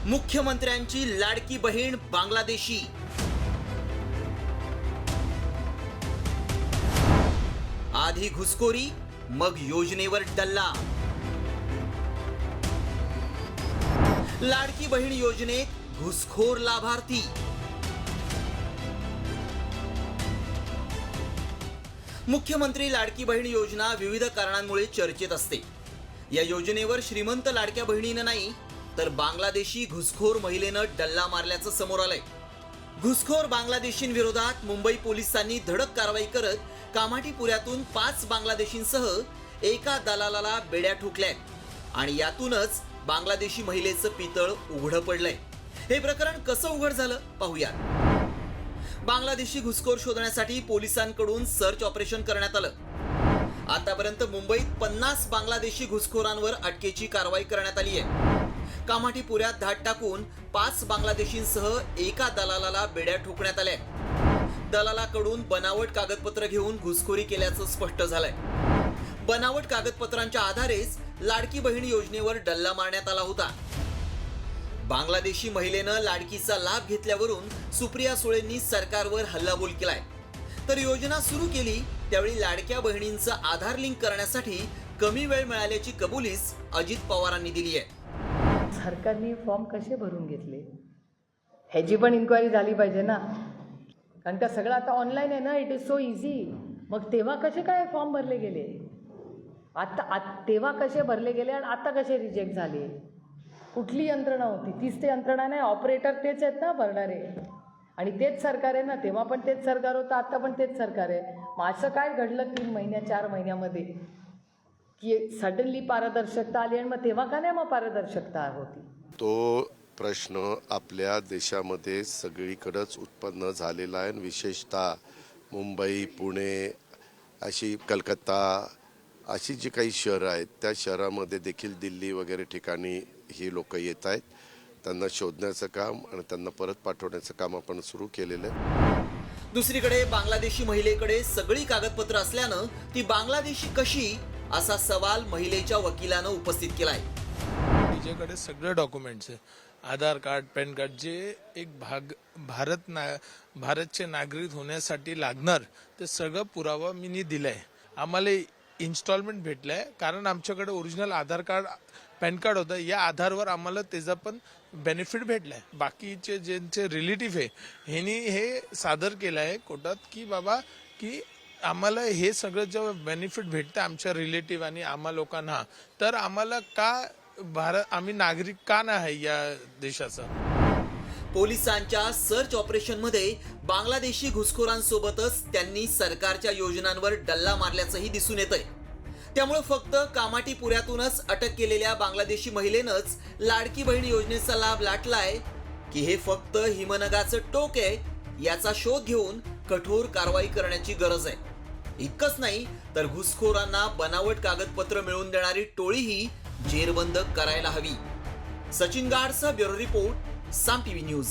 मुख्यमंत्र्यांची लाडकी बहीण बांगलादेशी. आधी घुसखोरी मग योजनेवर डल्ला. लाडकी बहीण योजनेत घुसखोर लाभार्थी. मुख्यमंत्री लाडकी बहीण योजना विविध कारणांमुळे चर्चेत असते. या योजनेवर श्रीमंत लाडक्या बहिणीनं नाही तर बांगलादेशी घुसखोर महिलेनं डल्ला मारल्याचं समोर आलंय. घुसखोर बांगलादेशींविरोधात मुंबई पोलिसांनी धडक कारवाई करत कामाठीपुऱ्यातून 5 बांगलादेशींसह एका दलालाला बेड्या ठोकल्यात आणि यातूनच बांगलादेशी महिलेचं पितळ उघडं पडलंय. हे प्रकरण कसं उघड झालं पाहूया. बांगलादेशी घुसखोर शोधण्यासाठी पोलिसांकडून सर्च ऑपरेशन करण्यात आलं. आतापर्यंत मुंबईत 50 बांगलादेशी घुसखोरांवर अटकेची कारवाई करण्यात आली आहे. कामाठीपुऱ्यात धाड टाकून 5 बांगलादेशींसह एका दलालाला बेड्या ठोकण्यात आल्या. दलालाकडून बनावट कागदपत्र घेऊन घुसखोरी केल्याचं स्पष्ट झालंय. बनावट कागदपत्रांच्या आधारेच लाडकी बहीण योजनेवर डल्ला मारण्यात आला होता. बांगलादेशी महिलेनं लाडकीचा लाभ घेतल्यावरून सुप्रिया सुळेंनी सरकारवर हल्लाबोल केलाय. तर योजना सुरू केली त्यावेळी लाडक्या बहिणींचा आधार लिंक करण्यासाठी कमी वेळ मिळाल्याची कबुलीच अजित पवारांनी दिली आहे. सरकारने फॉर्म कसे भरून घेतले ह्याची पण इन्क्वायरी झाली पाहिजे ना, कारण का सगळं आता ऑनलाईन आहे ना. It is so easy. मग तेव्हा कसे काय फॉर्म भरले गेले, तेव्हा कसे भरले गेले आणि आता कसे रिजेक्ट झाले? कुठली यंत्रणा होती? तीच ते यंत्रणा नाही, ऑपरेटर तेच आहेत ना भरणारे, आणि तेच सरकार आहे ना. तेव्हा पण तेच सरकार होतं, आता पण तेच सरकार आहे. मग असं काय घडलं 3 महिन्या 4 महिन्यामध्ये की सडनली पारदर्शकता आली, आणि मग तेव्हा का नाही मग पारदर्शकता होती? तो प्रश्न आपल्या देशामध्ये सगळीकडेच उत्पन्न झालेला आहे. विशेषतः मुंबई, पुणे, अशी कलकत्ता अशी जी काही शहरं आहेत त्या शहरामध्ये देखील, दिल्ली वगैरे ठिकाणी ही लोक येत आहेत. त्यांना शोधण्याचं काम आणि त्यांना परत पाठवण्याचं काम आपण सुरू केलेलं आहे. दुसरीकडे बांगलादेशी महिलेकडे सगळी कागदपत्र असल्यानं ती बांगलादेशी कशी, असा सवाल महिलेच्या वकिलानं उपस्थित केलाय. तिच्याकडे सगळे डॉक्युमेंट्स आहे, आधार कार्ड, पॅन कार्ड, जे एक भारतचे नागरिक होण्यासाठी लागणार ते सगळं पुरावा मी दिलाय. आम्हाला इन्स्टॉलमेंट भेटलाय कारण आमच्याकडे ओरिजिनल आधार कार्ड, पॅन कार्ड होतं. या आधारवर आम्हाला त्याचा पण बेनिफिट भेटलाय. बाकीचे ज्यांचे रिलेटिव्ह आहे ह्यांनी हे सादर केलं आहे कोर्टात की बाबा की आम्हाला हे सगळं जेव्हा बेनिफिट भेटतं आमच्या रिलेटिव्ह आणि आम्हा लोकांना, तर आम्हाला का आम्ही नागरिक का नाही आहे या देशाचा? पोलिसांच्या सर्च ऑपरेशनमध्ये बांगलादेशी घुसखोरांसोबतच त्यांनी सरकारच्या योजनांवर डल्ला मारल्याचंही दिसून येतंय. त्यामुळे फक्त कामाठीपुऱ्यातूनच अटक केलेल्या बांगलादेशी महिलेनंच लाडकी बहीण योजनेचा लाभ लाटलाय की हे फक्त हिमनगाचं टोक आहे, याचा शोध घेऊन कठोर कारवाई करण्याची गरज आहे. इतकंच नाही तर घुसखोरांना बनावट कागदपत्र मिळवून देणारी टोळीही जेरबंद करायला हवी. सचिन गाडचा ब्युरो रिपोर्ट, साम टीव्ही न्यूज.